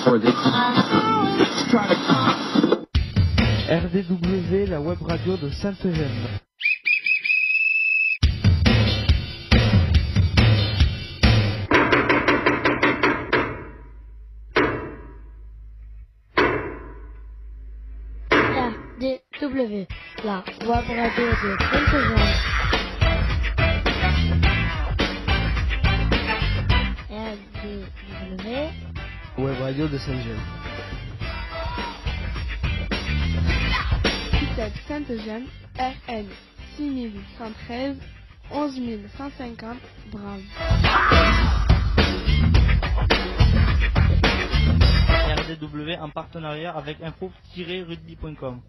RDW, la web radio de Sainte-Gemme. RDW, la web radio de Sainte-Gemme. RDW, web radio de Sainte-Gemme. ITEP Sainte-Gemme, RN 6113, 11150, Bram. RDW en partenariat avec info-rugby.com.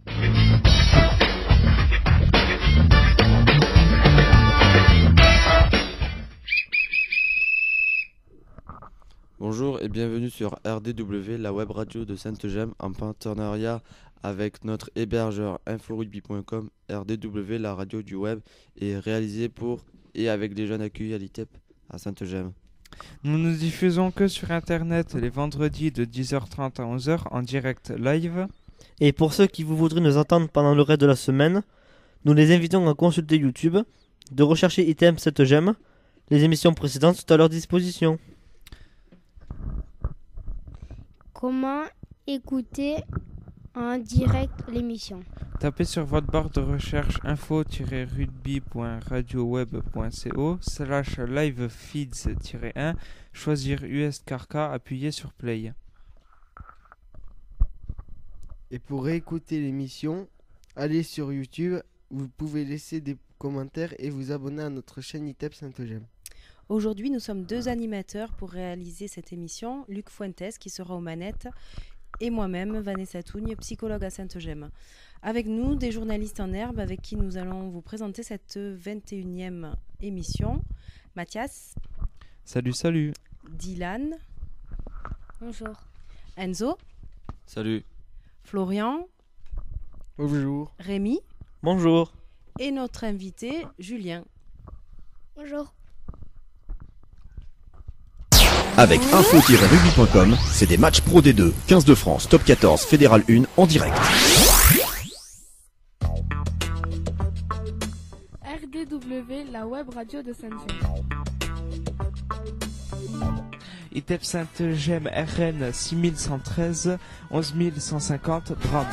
Bonjour et bienvenue sur RDW, la web radio de Sainte-Gemme en partenariat avec notre hébergeur inforugby.com. RDW, la radio du web, est réalisée pour et avec des jeunes accueillis à l'ITEP à Sainte-Gemme. Nous ne diffusons que sur internet les vendredis de 10h30 à 11h en direct live. Et pour ceux qui vous voudraient nous entendre pendant le reste de la semaine, nous les invitons à consulter YouTube, de rechercher ITEP Sainte-Gemme. Les émissions précédentes sont à leur disposition. Comment écouter en direct l'émission? Tapez sur votre barre de recherche info-rugby.radioweb.co/livefeeds-1, choisir US Carca, appuyez sur Play. Et pour réécouter l'émission, allez sur YouTube, vous pouvez laisser des commentaires et vous abonner à notre chaîne ITEP Sainte-Gemme. Aujourd'hui, nous sommes deux animateurs pour réaliser cette émission, Luc Fuentes qui sera aux manettes et moi-même, Vanessa Tougne, psychologue à Sainte-Gemme. Avec nous, des journalistes en herbe avec qui nous allons vous présenter cette 21e émission. Mathias. Salut, salut. Dylan. Bonjour. Enzo. Salut. Florian. Bonjour. Rémi. Bonjour. Et notre invité, Julien. Bonjour. Avec info-rugby.com, c'est des matchs Pro D2, 15 de France, Top 14, Fédéral 1 en direct. RDW, la web radio de Sainte-Gemme. ITEP Sainte-Gemme, RN 6113, 11150, Bram.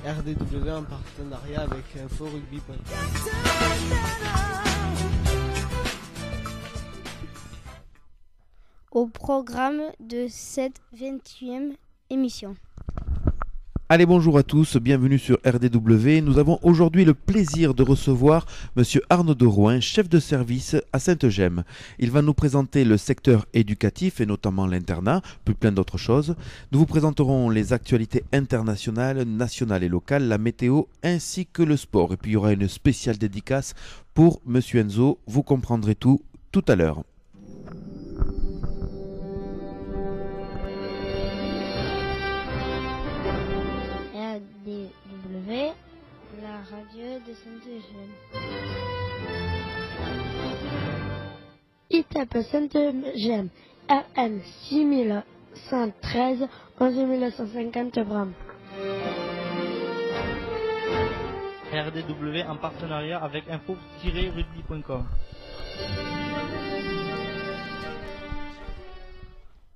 RDW en partenariat avec inforugby.com. Au programme de cette 21e émission. Allez, bonjour à tous, bienvenue sur RDW. Nous avons aujourd'hui le plaisir de recevoir Monsieur Arnaud de Rouen, chef de service à Sainte-Gemme. Il va nous présenter le secteur éducatif et notamment l'internat, plus plein d'autres choses. Nous vous présenterons les actualités internationales, nationales et locales, la météo ainsi que le sport. Et puis il y aura une spéciale dédicace pour Monsieur Enzo. Vous comprendrez tout à l'heure. RDW, la radio de Sainte-Gemme. ITEP Sainte-Gemme, RN 6113, 11150 Bram. RDW en partenariat avec info-rugby.com.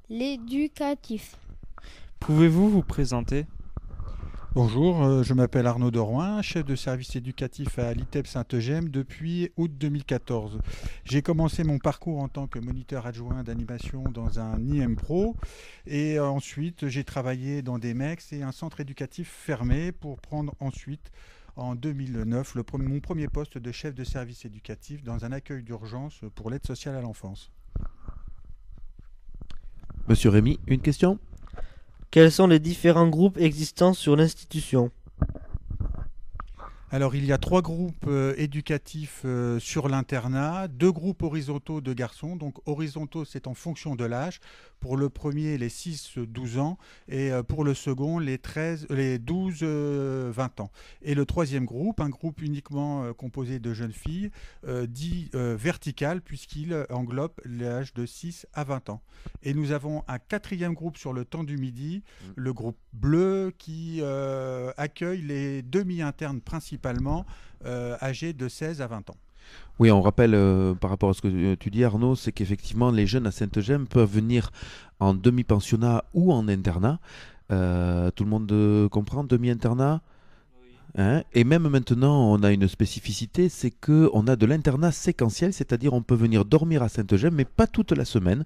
L'éducatif. Pouvez-vous vous présenter ? Bonjour, je m'appelle Arnaud de Rouen, chef de service éducatif à l'ITEP Sainte-Gemme depuis août 2014. J'ai commencé mon parcours en tant que moniteur adjoint d'animation dans un IM Pro et ensuite j'ai travaillé dans des MEX et un centre éducatif fermé pour prendre ensuite en 2009 mon premier poste de chef de service éducatif dans un accueil d'urgence pour l'aide sociale à l'enfance. Monsieur Rémi, une question ? Quels sont les différents groupes existants sur l'institution ? Alors, il y a 3 groupes éducatifs sur l'internat, 2 groupes horizontaux de garçons. Donc, horizontaux, c'est en fonction de l'âge. Pour le premier, les 6-12 ans. Et pour le second, les 12-20 ans. Et le troisième groupe, un groupe uniquement composé de jeunes filles, dit vertical, puisqu'il englobe l'âge de 6 à 20 ans. Et nous avons un 4e groupe sur le temps du midi, le groupe bleu, qui accueille les demi-internes principalement âgés de 16 à 20 ans. Oui, on rappelle par rapport à ce que tu dis, Arnaud, c'est qu'effectivement les jeunes à Sainte-Gemme peuvent venir en demi-pensionnat ou en internat. Tout le monde comprend, demi-internat? Hein, et même maintenant, on a une spécificité, c'est qu'on a de l'internat séquentiel, c'est-à-dire on peut venir dormir à Sainte-Gemme, mais pas toute la semaine.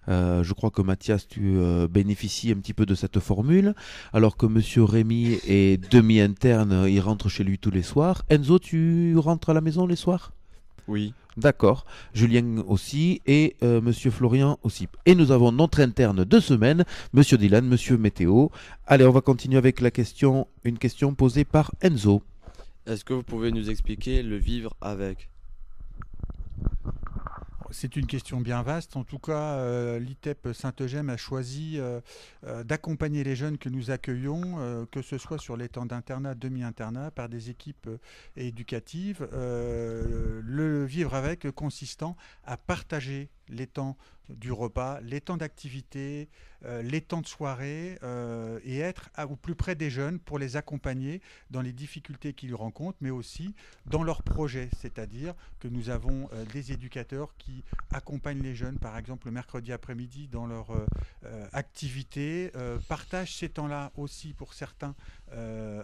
Je crois que Mathias, tu bénéficies un petit peu de cette formule, alors que Monsieur Rémy est demi-interne, il rentre chez lui tous les soirs. Enzo, tu rentres à la maison les soirs? Oui. D'accord. Julien aussi et Monsieur Florian aussi. Et nous avons notre interne de semaine, Monsieur Dylan, Monsieur Météo. Allez, on va continuer avec une question posée par Enzo. Est-ce que vous pouvez nous expliquer le vivre avec? C'est une question bien vaste. En tout cas, l'ITEP Sainte-Gemme a choisi d'accompagner les jeunes que nous accueillons, que ce soit sur les temps d'internat, demi-internat, par des équipes éducatives. Le vivre avec consistant à partager les temps du repas, les temps d'activité, les temps de soirée et être au plus près des jeunes pour les accompagner dans les difficultés qu'ils rencontrent, mais aussi dans leurs projets. C'est-à-dire que nous avons des éducateurs qui accompagnent les jeunes, par exemple le mercredi après-midi dans leur activité, partagent ces temps-là aussi pour certains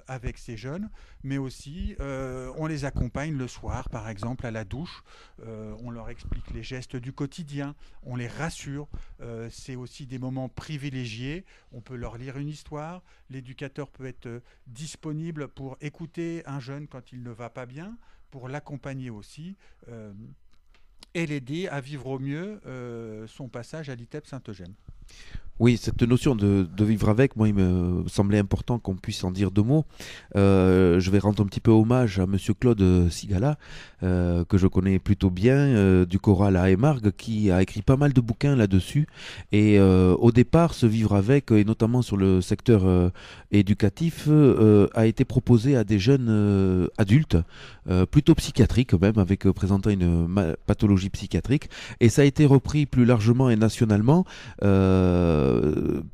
avec ces jeunes, mais aussi on les accompagne le soir, par exemple à la douche, on leur explique les gestes du quotidien, on les rassure, c'est aussi des moments privilégiés, on peut leur lire une histoire, l'éducateur peut être disponible pour écouter un jeune quand il ne va pas bien, pour l'accompagner aussi et l'aider à vivre au mieux son passage à l'ITEP Sainte-Gemme. Oui, cette notion de vivre avec, moi, il me semblait important qu'on puisse en dire 2 mots. Je vais rendre un petit peu hommage à Monsieur Claude Sigala, que je connais plutôt bien, du choral à Émargues, qui a écrit pas mal de bouquins là-dessus. Et au départ, ce vivre avec, et notamment sur le secteur éducatif, a été proposé à des jeunes adultes, plutôt psychiatriques même, avec présentant une pathologie psychiatrique. Et ça a été repris plus largement et nationalement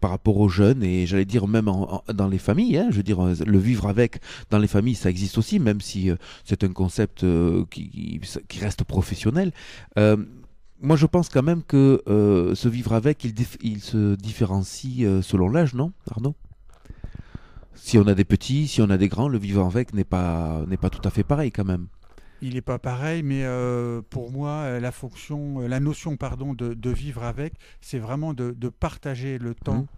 par rapport aux jeunes, et j'allais dire même dans les familles, hein, je veux dire, le vivre avec dans les familles, ça existe aussi, même si c'est un concept qui reste professionnel. Moi, je pense quand même que ce vivre avec, il se différencie selon l'âge, non, Arnaud? Si on a des petits, si on a des grands, le vivre avec n'est pas tout à fait pareil quand même. Il n'est pas pareil, mais pour moi, la notion de vivre avec, c'est vraiment de partager le temps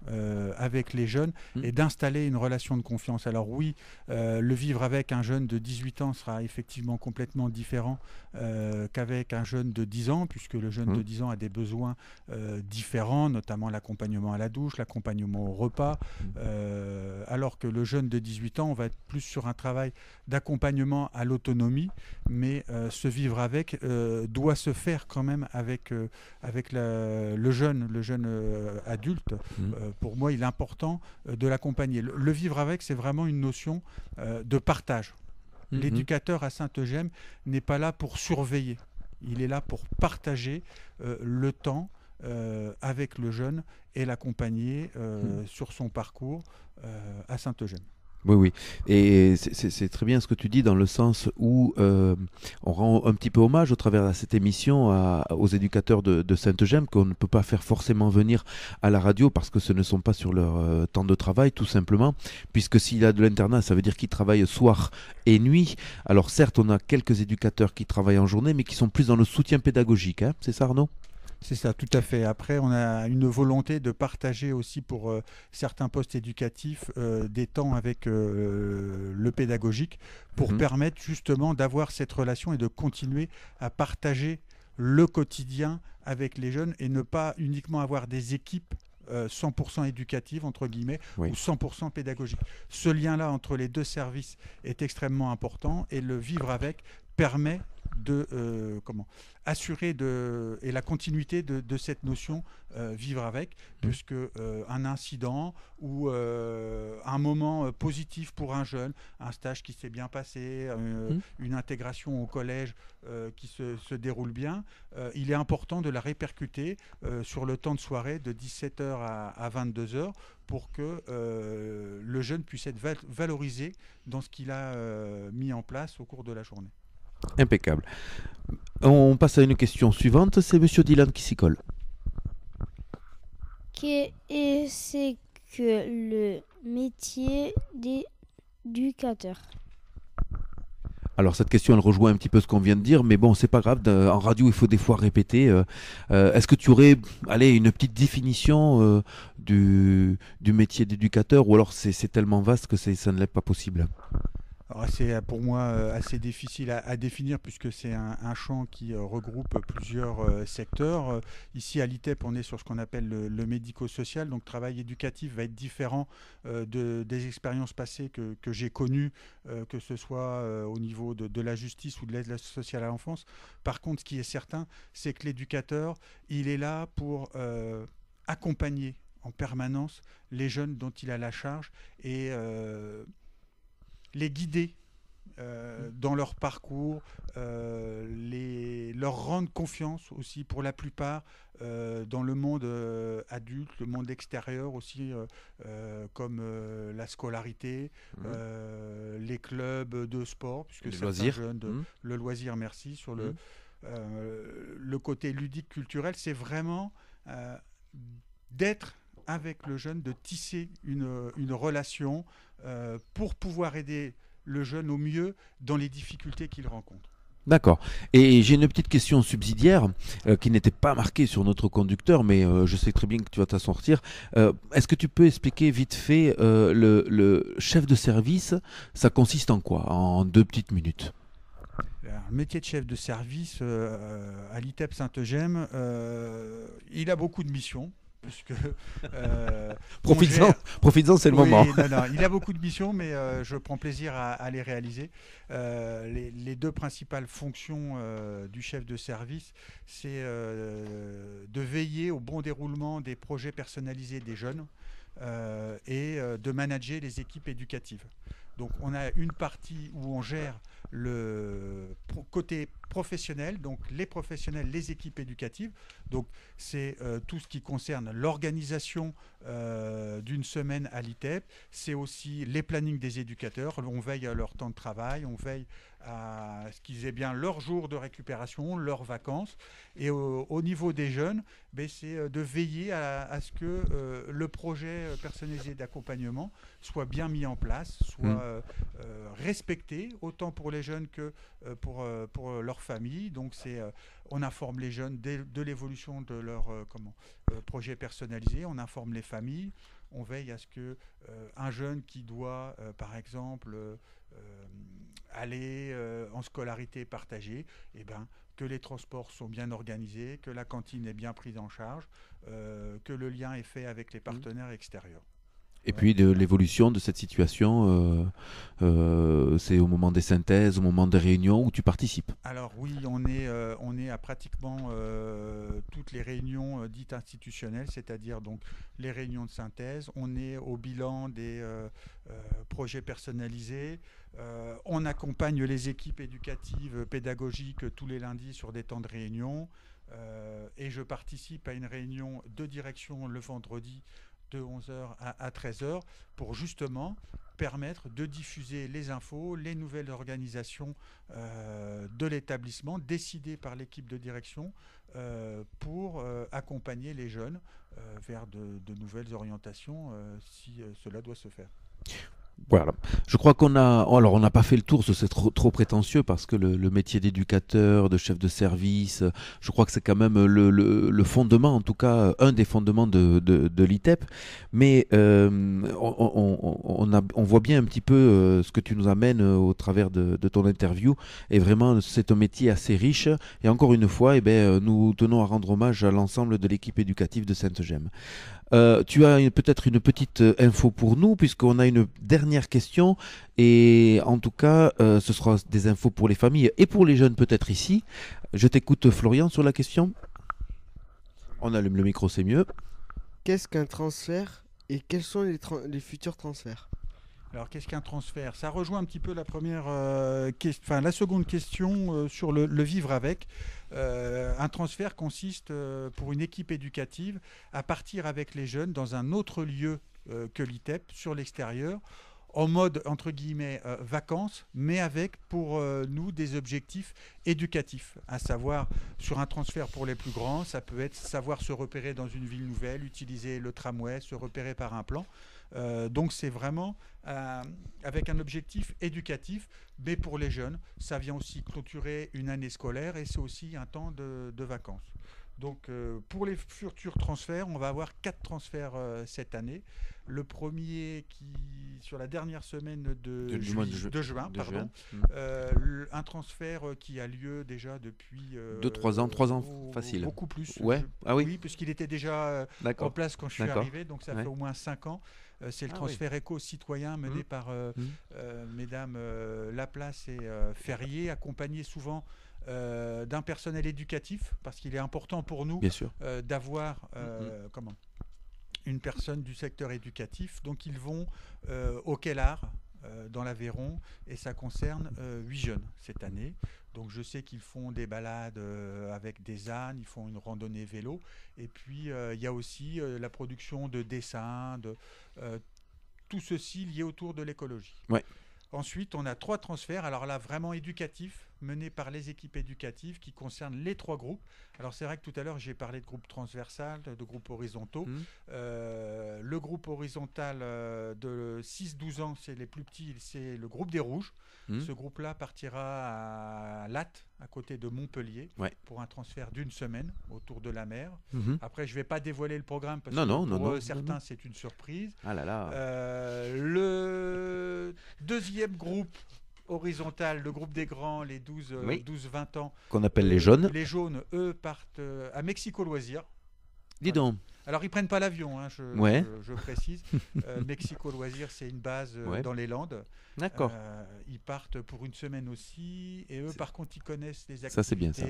avec les jeunes et d'installer une relation de confiance. Alors oui, le vivre avec un jeune de 18 ans sera effectivement complètement différent qu'avec un jeune de 10 ans, puisque le jeune de 10 ans a des besoins différents, notamment l'accompagnement à la douche, l'accompagnement au repas, alors que le jeune de 18 ans, on va être plus sur un travail d'accompagnement à l'autonomie, mais ce vivre avec doit se faire quand même avec le jeune adulte. Pour moi, il est important de l'accompagner. Le vivre avec, c'est vraiment une notion de partage. L'éducateur à Sainte-Gemme n'est pas là pour surveiller, il est là pour partager le temps avec le jeune et l'accompagner sur son parcours à Sainte-Gemme. Oui, oui. Et c'est très bien ce que tu dis dans le sens où on rend un petit peu hommage au travers de cette émission aux éducateurs de Sainte-Gemme qu'on ne peut pas faire forcément venir à la radio parce que ce ne sont pas sur leur temps de travail tout simplement, puisque s'il a de l'internat, ça veut dire qu'il travaille soir et nuit. Alors certes, on a quelques éducateurs qui travaillent en journée, mais qui sont plus dans le soutien pédagogique, hein. C'est ça, Arnaud ? C'est ça, tout à fait. Après, on a une volonté de partager aussi pour certains postes éducatifs des temps avec le pédagogique pour permettre justement d'avoir cette relation et de continuer à partager le quotidien avec les jeunes et ne pas uniquement avoir des équipes 100% éducative, entre guillemets, Oui. ou 100% pédagogique. Ce lien-là entre les deux services est extrêmement important et le vivre avec permet de assurer et la continuité de cette notion vivre avec, puisque un incident ou un moment positif pour un jeune, un stage qui s'est bien passé, une intégration au collège qui se déroule bien, il est important de la répercuter sur le temps de soirée de 17h à 22h pour que le jeune puisse être valorisé dans ce qu'il a mis en place au cours de la journée. Impeccable. On passe à une question suivante, c'est Monsieur Dylan qui s'y colle. C'est que le métier d'éducateur. Alors cette question elle rejoint un petit peu ce qu'on vient de dire, mais bon c'est pas grave, en radio il faut des fois répéter. Est-ce que tu aurais une petite définition du métier d'éducateur, ou alors c'est tellement vaste que ça ne l'est pas possible? Alors, c'est pour moi assez difficile à définir puisque c'est un champ qui regroupe plusieurs secteurs. Ici à l'ITEP, on est sur ce qu'on appelle le médico-social, donc travail éducatif va être différent des expériences passées que j'ai connues, que ce soit au niveau de la justice ou de l'aide sociale à l'enfance. Par contre, ce qui est certain, c'est que l'éducateur, il est là pour accompagner en permanence les jeunes dont il a la charge et les guider dans leur parcours, leur rendre confiance aussi pour la plupart dans le monde adulte, le monde extérieur aussi, comme la scolarité, les clubs de sport, puisque les certains loisirs. jeunes, le loisir, merci, sur le côté ludique culturel, c'est vraiment d'être avec le jeune, de tisser une relation pour pouvoir aider le jeune au mieux dans les difficultés qu'il rencontre. D'accord. Et j'ai une petite question subsidiaire qui n'était pas marquée sur notre conducteur, mais je sais très bien que tu vas t'en sortir. Est-ce que tu peux expliquer vite fait le chef de service, ça consiste en quoi, en 2 petites minutes? Le métier de chef de service à l'ITEP Saint-Eugène, il a beaucoup de missions. Puisque profites-en, c'est le moment. Non, il a beaucoup de missions, mais je prends plaisir à les réaliser. Les 2 principales fonctions du chef de service, c'est de veiller au bon déroulement des projets personnalisés des jeunes et de manager les équipes éducatives. Donc on a une partie où on gère le côté professionnel, donc les professionnels, les équipes éducatives. Donc c'est tout ce qui concerne l'organisation d'une semaine à l'ITEP. C'est aussi les plannings des éducateurs. On veille à leur temps de travail, on veille à ce qu'ils aient bien leur jour de récupération, leurs vacances. Et au niveau des jeunes, c'est de veiller à ce que le projet personnalisé d'accompagnement soit bien mis en place, soit respecté, autant pour les jeunes que pour leur famille. Donc on informe les jeunes de l'évolution de leur projet personnalisé, on informe les familles, on veille à ce que un jeune qui doit par exemple aller en scolarité partagée, que les transports sont bien organisés, que la cantine est bien prise en charge, que le lien est fait avec les partenaires extérieurs. Et puis de l'évolution de cette situation, c'est au moment des synthèses, au moment des réunions où tu participes. Alors oui, on est à pratiquement toutes les réunions dites institutionnelles, c'est-à-dire donc les réunions de synthèse. On est au bilan des projets personnalisés. On accompagne les équipes éducatives, pédagogiques tous les lundis sur des temps de réunion. Et je participe à une réunion de direction le vendredi de 11h à 13h pour justement permettre de diffuser les infos, les nouvelles organisations de l'établissement décidées par l'équipe de direction pour accompagner les jeunes vers de nouvelles orientations si cela doit se faire. Voilà. Je crois qu'on a, alors on n'a pas fait le tour, c'est trop prétentieux parce que le métier d'éducateur, de chef de service, je crois que c'est quand même le fondement, en tout cas un des fondements de l'ITEP. Mais on voit bien un petit peu ce que tu nous amènes au travers de ton interview. Et vraiment, c'est un métier assez riche. Et encore une fois, nous tenons à rendre hommage à l'ensemble de l'équipe éducative de Sainte-Gemme. Tu as peut-être une petite info pour nous, puisqu'on a une dernière question, et en tout cas, ce sera des infos pour les familles et pour les jeunes peut-être ici. Je t'écoute Florian sur la question. On allume le micro, c'est mieux. Qu'est-ce qu'un transfert et quels sont les futurs transferts? Alors, qu'est-ce qu'un transfert? Ça rejoint un petit peu la la seconde question sur le vivre avec. Un transfert consiste pour une équipe éducative à partir avec les jeunes dans un autre lieu que l'ITEP, sur l'extérieur, en mode entre guillemets vacances, mais avec pour nous des objectifs éducatifs, à savoir sur un transfert pour les plus grands, ça peut être savoir se repérer dans une ville nouvelle, utiliser le tramway, se repérer par un plan. Donc c'est vraiment avec un objectif éducatif, mais pour les jeunes, ça vient aussi clôturer une année scolaire et c'est aussi un temps de vacances. Donc pour les futurs transferts, on va avoir 4 transferts cette année. Le premier sur la dernière semaine de juin. Un transfert qui a lieu déjà depuis 3 ans facile. Beaucoup plus. Ouais. Ah oui. Oui, puisqu'il était déjà en place quand je suis arrivé, donc ça fait au moins 5 ans. C'est le transfert éco-citoyen mené par mesdames Laplace et Ferrier, accompagné souvent d'un personnel éducatif, parce qu'il est important pour nous d'avoir une personne du secteur éducatif. Donc ils vont au Kellar, dans l'Aveyron, et ça concerne 8 jeunes cette année. Donc je sais qu'ils font des balades avec des ânes, ils font une randonnée vélo, et puis il y a aussi la production de dessins, tout ceci lié autour de l'écologie. Ouais. Ensuite, on a 3 transferts, alors là vraiment éducatifs, menés par les équipes éducatives qui concernent les 3 groupes. Alors c'est vrai que tout à l'heure j'ai parlé de groupe transversal, de groupe horizontaux. Le groupe horizontal de 6-12 ans, c'est les plus petits, c'est le groupe des Rouges. Ce groupe-là partira à Latte, à côté de Montpellier, pour un transfert d'1 semaine autour de la mer. Après, je ne vais pas dévoiler le programme parce que pour certains, c'est une surprise. Ah là là. Le deuxième groupe horizontal, le groupe des grands, les 12-20 ans. Qu'on appelle les jaunes. Les jaunes, eux, partent à Mexico Loisirs. Dis donc. Alors, ils ne prennent pas l'avion, hein, je précise. Mexico Loisirs, c'est une base dans les Landes. D'accord. Ils partent pour 1 semaine aussi. Et eux, par contre, ils connaissent les activités. Ça, c'est bien ça.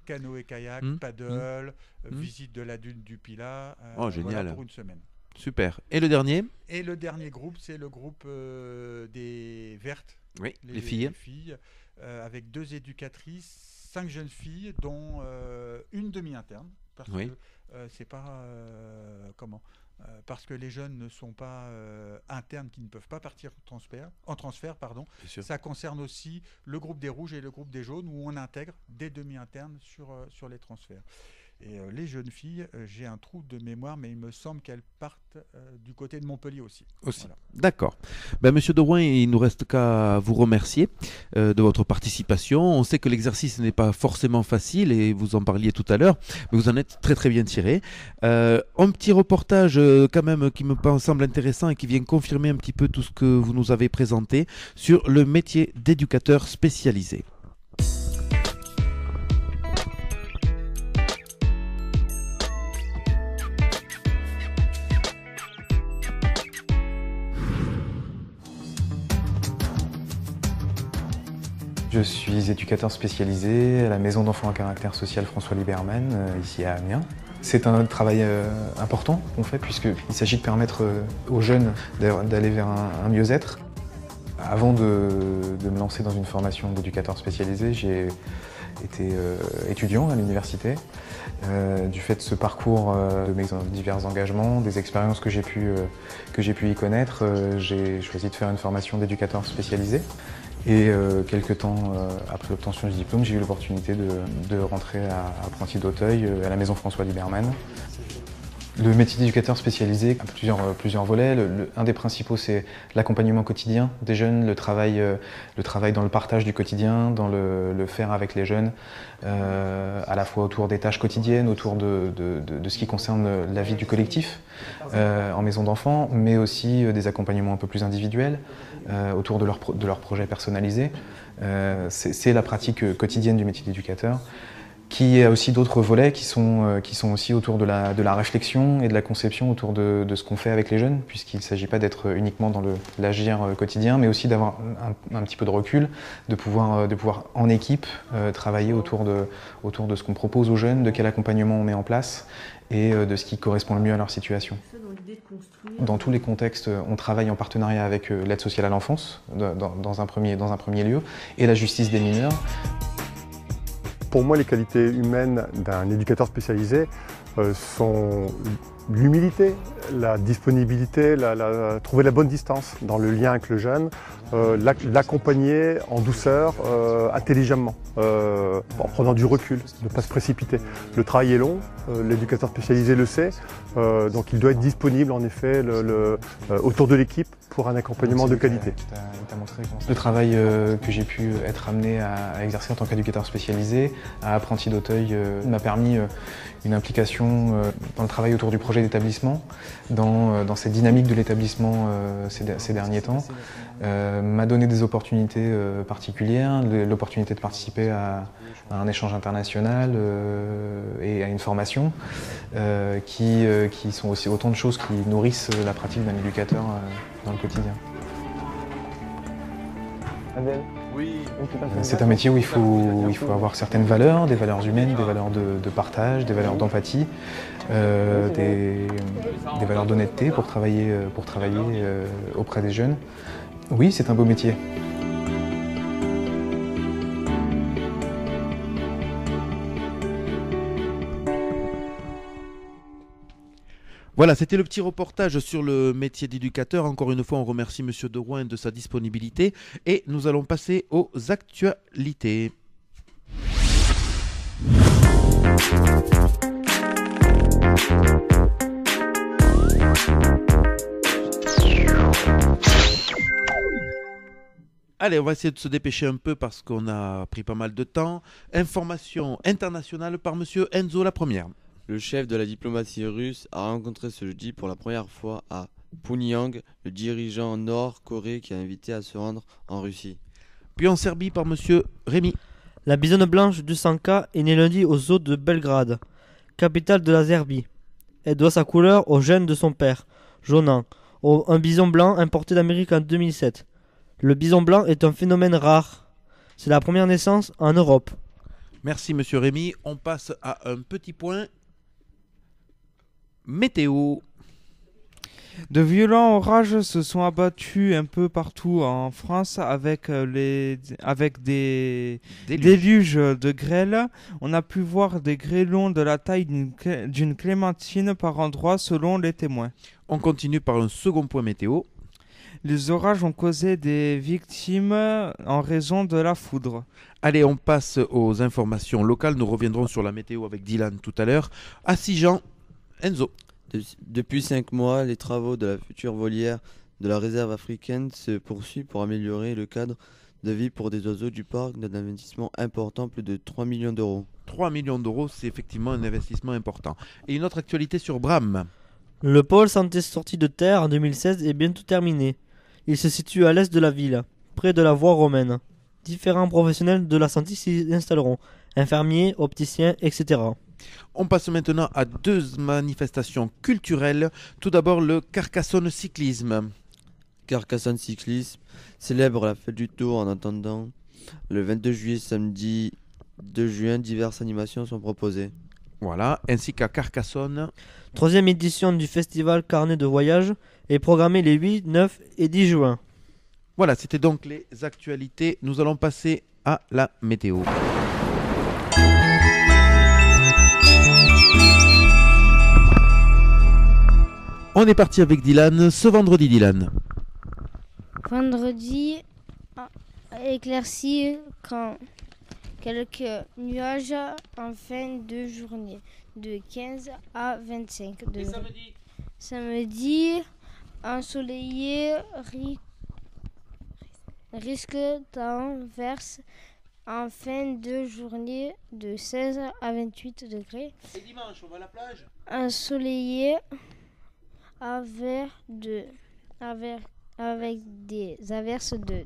Canoë-kayak, paddle, visite de la dune du Pilat. Génial. Voilà, pour 1 semaine. Super. Et le dernier? Et le dernier groupe, c'est le groupe des Vertes. Oui, les filles. Avec 2 éducatrices, 5 jeunes filles, dont une demi-interne. Parce que c'est pas parce que les jeunes ne sont pas internes, qui ne peuvent pas partir en transfert. Ça concerne aussi le groupe des Rouges et le groupe des Jaunes, où on intègre des demi-internes sur les transferts. Et les jeunes filles, j'ai un trou de mémoire, mais il me semble qu'elles partent du côté de Montpellier aussi. Voilà. D'accord. Monsieur Derouin, il ne nous reste qu'à vous remercier de votre participation. On sait que l'exercice n'est pas forcément facile, et vous en parliez tout à l'heure, mais vous en êtes très très bien tiré. Un petit reportage quand même qui me semble intéressant et qui vient confirmer un petit peu tout ce que vous nous avez présenté sur le métier d'éducateur spécialisé. Je suis éducateur spécialisé à la maison d'enfants à caractère social François Liberman, ici à Amiens. C'est un travail important qu'on fait puisqu'il s'agit de permettre aux jeunes d'aller vers un mieux-être. Avant de me lancer dans une formation d'éducateur spécialisé, j'ai été étudiant à l'université. Du fait de ce parcours, de mes divers engagements, des expériences que j'ai pu y connaître, j'ai choisi de faire une formation d'éducateur spécialisé. Et quelques temps après l'obtention du diplôme, j'ai eu l'opportunité de rentrer à apprenti d'Auteuil à la maison François Liberman. Le métier d'éducateur spécialisé a plusieurs volets. Un des principaux, c'est l'accompagnement quotidien des jeunes, le travail dans le partage du quotidien, dans le faire avec les jeunes, à la fois autour des tâches quotidiennes, autour de ce qui concerne la vie du collectif en maison d'enfants, mais aussi des accompagnements un peu plus individuels autour de leurs projets personnalisés. C'est la pratique quotidienne du métier d'éducateur, qui a aussi d'autres volets qui sont aussi autour de la réflexion et de la conception autour de ce qu'on fait avec les jeunes, puisqu'il ne s'agit pas d'être uniquement dans l'agir quotidien, mais aussi d'avoir un petit peu de recul, de pouvoir en équipe travailler autour de ce qu'on propose aux jeunes, de quel accompagnement on met en place et de ce qui correspond le mieux à leur situation. Dans tous les contextes, on travaille en partenariat avec l'aide sociale à l'enfance, dans un premier lieu, et la justice des mineurs. Pour moi, les qualités humaines d'un éducateur spécialisé sont l'humilité, la disponibilité, trouver la bonne distance dans le lien avec le jeune, l'accompagner en douceur, intelligemment, en prenant du recul, ne pas se précipiter. Le travail est long, l'éducateur spécialisé le sait, donc il doit être disponible en effet autour de l'équipe pour un accompagnement de qualité. Le travail que j'ai pu être amené à exercer en tant qu'éducateur spécialisé à Apprenti d'Auteuil m'a permis une implication dans le travail autour du projet d'établissement, dans cette dynamique de l'établissement ces derniers temps, m'a donné des opportunités particulières, l'opportunité de participer à un échange international et à une formation qui sont aussi autant de choses qui nourrissent la pratique d'un éducateur dans le quotidien. C'est un métier où il faut avoir certaines valeurs, des valeurs humaines, des valeurs de partage, des valeurs d'empathie, des valeurs d'honnêteté pour travailler auprès des jeunes. Oui, c'est un beau métier. Voilà, c'était le petit reportage sur le métier d'éducateur. Encore une fois, on remercie Monsieur Derouin de sa disponibilité et nous allons passer aux actualités. Allez, on va essayer de se dépêcher un peu parce qu'on a pris pas mal de temps. Information internationale par Monsieur Enzo, la première. Le chef de la diplomatie russe a rencontré ce jeudi pour la première fois à Pyongyang le dirigeant nord-coréen qui a invité à se rendre en Russie. Puis en Serbie par Monsieur Rémi. La bisonne blanche du Sanka est née lundi aux eaux de Belgrade, capitale de la Serbie. Elle doit sa couleur au gène de son père, Jonan, un bison blanc importé d'Amérique en 2007. Le bison blanc est un phénomène rare. C'est la première naissance en Europe. Merci Monsieur Rémi. On passe à un petit point météo. De violents orages se sont abattus un peu partout en France avec des déluges de grêle. On a pu voir des grêlons de la taille d'une clémentine par endroit selon les témoins. On continue par un second point météo. Les orages ont causé des victimes en raison de la foudre. Allez, on passe aux informations locales. Nous reviendrons sur la météo avec Dylan tout à l'heure. À Sigean, Enzo. Depuis 5 mois, les travaux de la future volière de la réserve africaine se poursuivent pour améliorer le cadre de vie pour des oiseaux du parc d'un investissement important, plus de 3 millions d'euros. 3 millions d'euros, c'est effectivement un investissement important. Et une autre actualité sur Bram. Le pôle santé sorti de terre en 2016 est bientôt terminé. Il se situe à l'est de la ville, près de la voie romaine. Différents professionnels de la santé s'y installeront, infirmiers, opticiens, etc. On passe maintenant à 2 manifestations culturelles. Tout d'abord, le Carcassonne Cyclisme. Carcassonne Cyclisme célèbre la fête du Tour en attendant. Le 22 juillet, samedi 2 juin, diverses animations sont proposées. Voilà, ainsi qu'à Carcassonne. 3e édition du festival Carnet de voyage est programmée les 8, 9 et 10 juin. Voilà, c'était donc les actualités. Nous allons passer à la météo. On est parti avec Dylan. Ce vendredi, Dylan. Vendredi, éclairci quand quelques nuages en fin de journée. de 15 à 25 degrés. Samedi, ensoleillé, risque d'averse en fin de journée de 16 à 28 degrés. Et dimanche, on va à la plage? Ensoleillé avec des averses de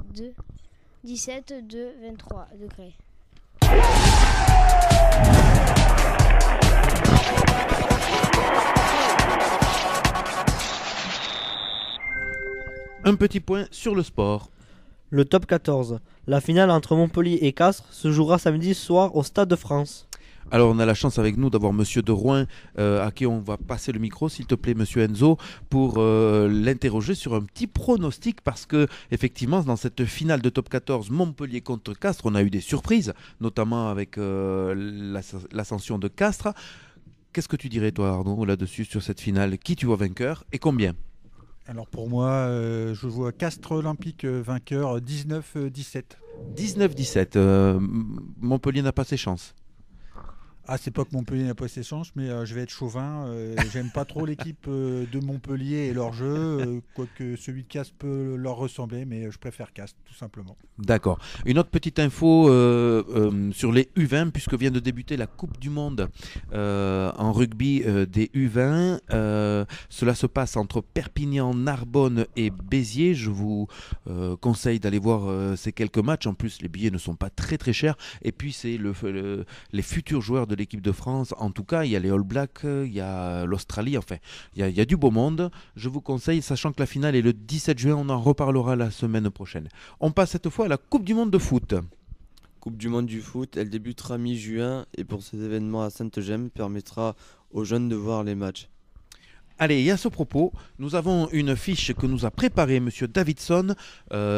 17 de 23 degrés. Un petit point sur le sport. Le top 14. La finale entre Montpellier et Castres se jouera samedi soir au Stade de France. Alors on a la chance avec nous d'avoir Monsieur de Rouen à qui on va passer le micro, s'il te plaît Monsieur Enzo, pour l'interroger sur un petit pronostic parce que effectivement dans cette finale de top 14 Montpellier contre Castres, on a eu des surprises, notamment avec l'ascension de Castres. Qu'est-ce que tu dirais toi Arnaud là-dessus sur cette finale? Qui tu vois vainqueur et combien? Alors pour moi, je vois Castres Olympique vainqueur 19-17. 19-17, Montpellier n'a pas ses chances. Ah, c'est pas que Montpellier n'a pas ses chances, mais je vais être chauvin. J'aime pas trop l'équipe de Montpellier et leur jeu, quoique celui de Castres peut leur ressembler, mais je préfère Castres, tout simplement. D'accord. Une autre petite info sur les U20, puisque vient de débuter la Coupe du Monde en rugby des U20. Cela se passe entre Perpignan, Narbonne et Béziers. Je vous conseille d'aller voir ces quelques matchs. En plus, les billets ne sont pas très très chers. Et puis, c'est les futurs joueurs de l'équipe de France. En tout cas, il y a les All Blacks, il y a l'Australie. Enfin, il y a du beau monde. Je vous conseille, sachant que la finale est le 17 juin. On en reparlera la semaine prochaine. On passe cette fois à la Coupe du Monde de foot. Coupe du Monde du foot, elle débutera mi-juin et pour ces événements à Sainte-Gemme permettra aux jeunes de voir les matchs. Allez, et à ce propos, nous avons une fiche que nous a préparée M. Davidson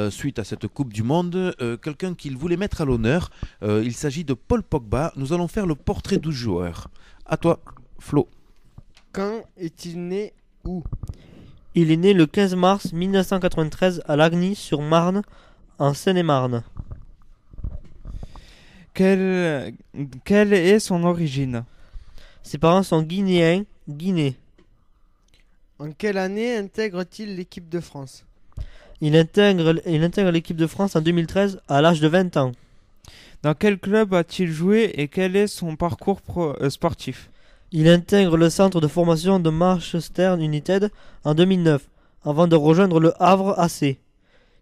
suite à cette Coupe du Monde, quelqu'un qu'il voulait mettre à l'honneur. Il s'agit de Paul Pogba. Nous allons faire le portrait du joueur. À toi, Flo. Quand est-il né? Où? Il est né le 15 mars 1993 à Lagny-sur-Marne, en Seine-et-Marne. Quelle est son origine? Ses parents sont guinéens, Guinée. En quelle année intègre-t-il l'équipe de France? Il intègre l'équipe de France en 2013 à l'âge de 20 ans. Dans quel club a-t-il joué et quel est son parcours sportif? Il intègre le centre de formation de Manchester United en 2009, avant de rejoindre le Havre AC.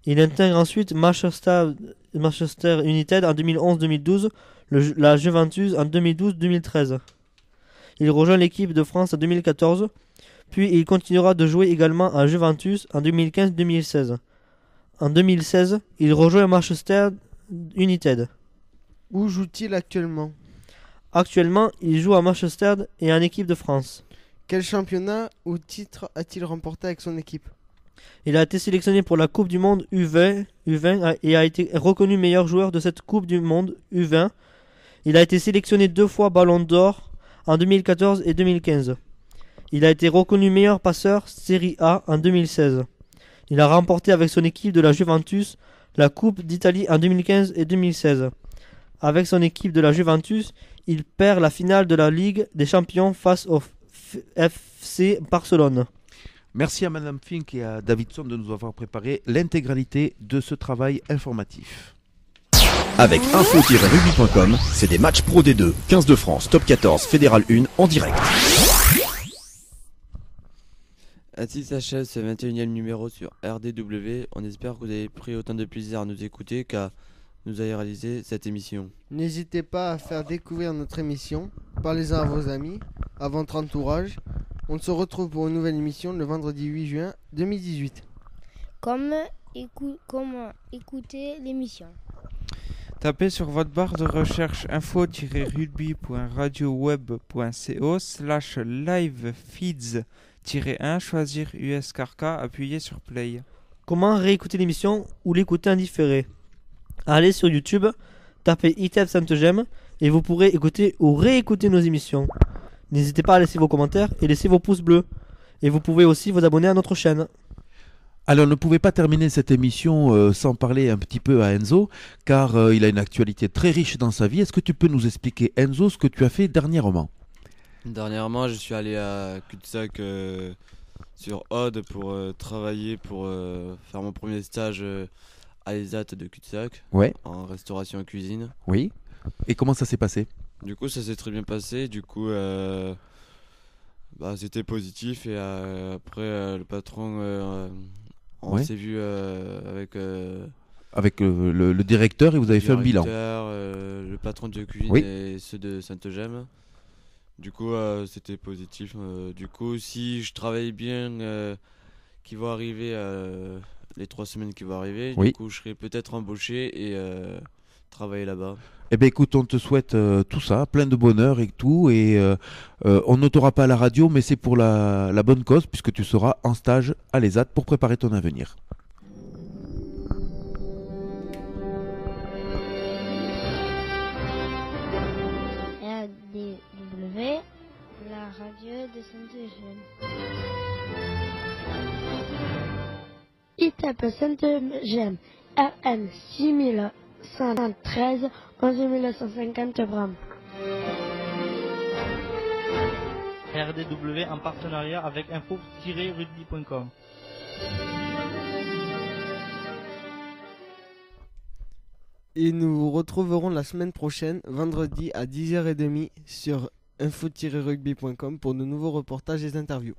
Il intègre ensuite Manchester United en 2011-2012, la Juventus en 2012-2013. Il rejoint l'équipe de France en 2014, puis il continuera de jouer également à Juventus en 2015-2016. En 2016, il rejoint Manchester United. Où joue-t-il actuellement? Actuellement, il joue à Manchester et en équipe de France. Quel championnat ou titre a-t-il remporté avec son équipe? Il a été sélectionné pour la Coupe du Monde U20 et a été reconnu meilleur joueur de cette Coupe du Monde U20. Il a été sélectionné 2 fois Ballon d'Or en 2014 et 2015. Il a été reconnu meilleur passeur Serie A en 2016. Il a remporté avec son équipe de la Juventus la Coupe d'Italie en 2015 et 2016. Avec son équipe de la Juventus, il perd la finale de la Ligue des Champions face au FC Barcelone. Merci à Madame Fink et à Davidson de nous avoir préparé l'intégralité de ce travail informatif. Avec info-rugby.com, c'est des matchs Pro D2, 15 de France, Top 14, Fédéral 1 en direct. Ainsi s'achève ce 21e numéro sur RDW. On espère que vous avez pris autant de plaisir à nous écouter qu'à nous avez réalisé cette émission. N'hésitez pas à faire découvrir notre émission, parlez-en à vos amis, à votre entourage. On se retrouve pour une nouvelle émission le vendredi 8 juin 2018. Comment écouter l'émission? Tapez sur votre barre de recherche info-rugby.radioweb.co/livefeeds-1, choisir USKRK, appuyez sur Play. Comment réécouter l'émission ou l'écouter en différé? Allez sur YouTube, tapez ITEP Sainte-Gemme et vous pourrez écouter ou réécouter nos émissions. N'hésitez pas à laisser vos commentaires et laisser vos pouces bleus. Et vous pouvez aussi vous abonner à notre chaîne. Alors, on ne pouvait pas terminer cette émission sans parler un petit peu à Enzo, car il a une actualité très riche dans sa vie. Est-ce que tu peux nous expliquer, Enzo, ce que tu as fait dernièrement? Dernièrement, je suis allé à Cul-de-Sac sur Aude pour travailler, pour faire mon premier stage à l'ESAT de Cul-de-Sac. Ouais. En restauration et cuisine. Oui. Et comment ça s'est passé? Du coup, ça s'est très bien passé. Du coup, c'était positif. Et après, le patron, on Ouais. s'est vu avec Avec le directeur et vous avez fait un bilan. le patron de cuisine Oui. et ceux de Sainte-Gemme. Du coup, c'était positif. Du coup, si je travaille bien, qui vont arriver les 3 semaines qui vont arriver, Oui. du coup, je serai peut-être embauché et travailler là-bas. Eh bien écoute, on te souhaite tout ça, plein de bonheur et tout. Et on ne t'aura pas à la radio, mais c'est pour la bonne cause, puisque tu seras en stage à l'ESAT pour préparer ton avenir. RDW, la radio de Sainte-Gemme. ITEP Sainte-Gemme, RN 6113, 11150 grammes. RDW en partenariat avec info-rugby.com. Et nous vous retrouverons la semaine prochaine, vendredi à 10h30 sur info-rugby.com pour de nouveaux reportages et interviews.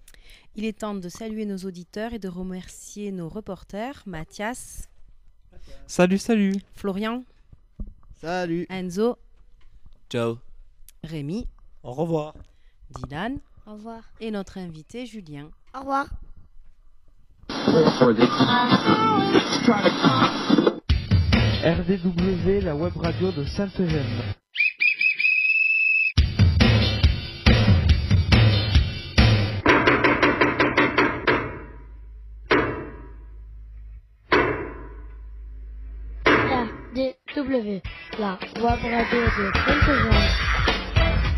Il est temps de saluer nos auditeurs et de remercier nos reporters, Mathias. Salut, salut. Florian. Salut. Enzo. Ciao. Rémi. Au revoir. Dylan. Au revoir. Et notre invité Julien. Au revoir. RDW, la web radio de Sainte-Gemme. RDW, la web radio de Sainte-Gemme.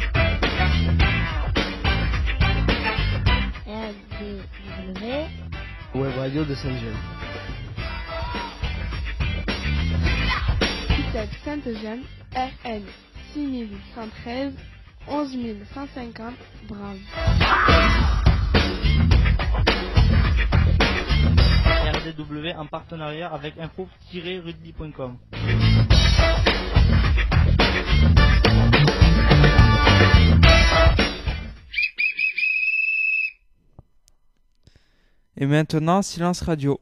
RDW, Web radio de Sainte-Gemme. ITEP Sainte-Gemme, RN 6113, 11150 Braves. RDW en partenariat avec info-rugby.com. Et maintenant, silence radio.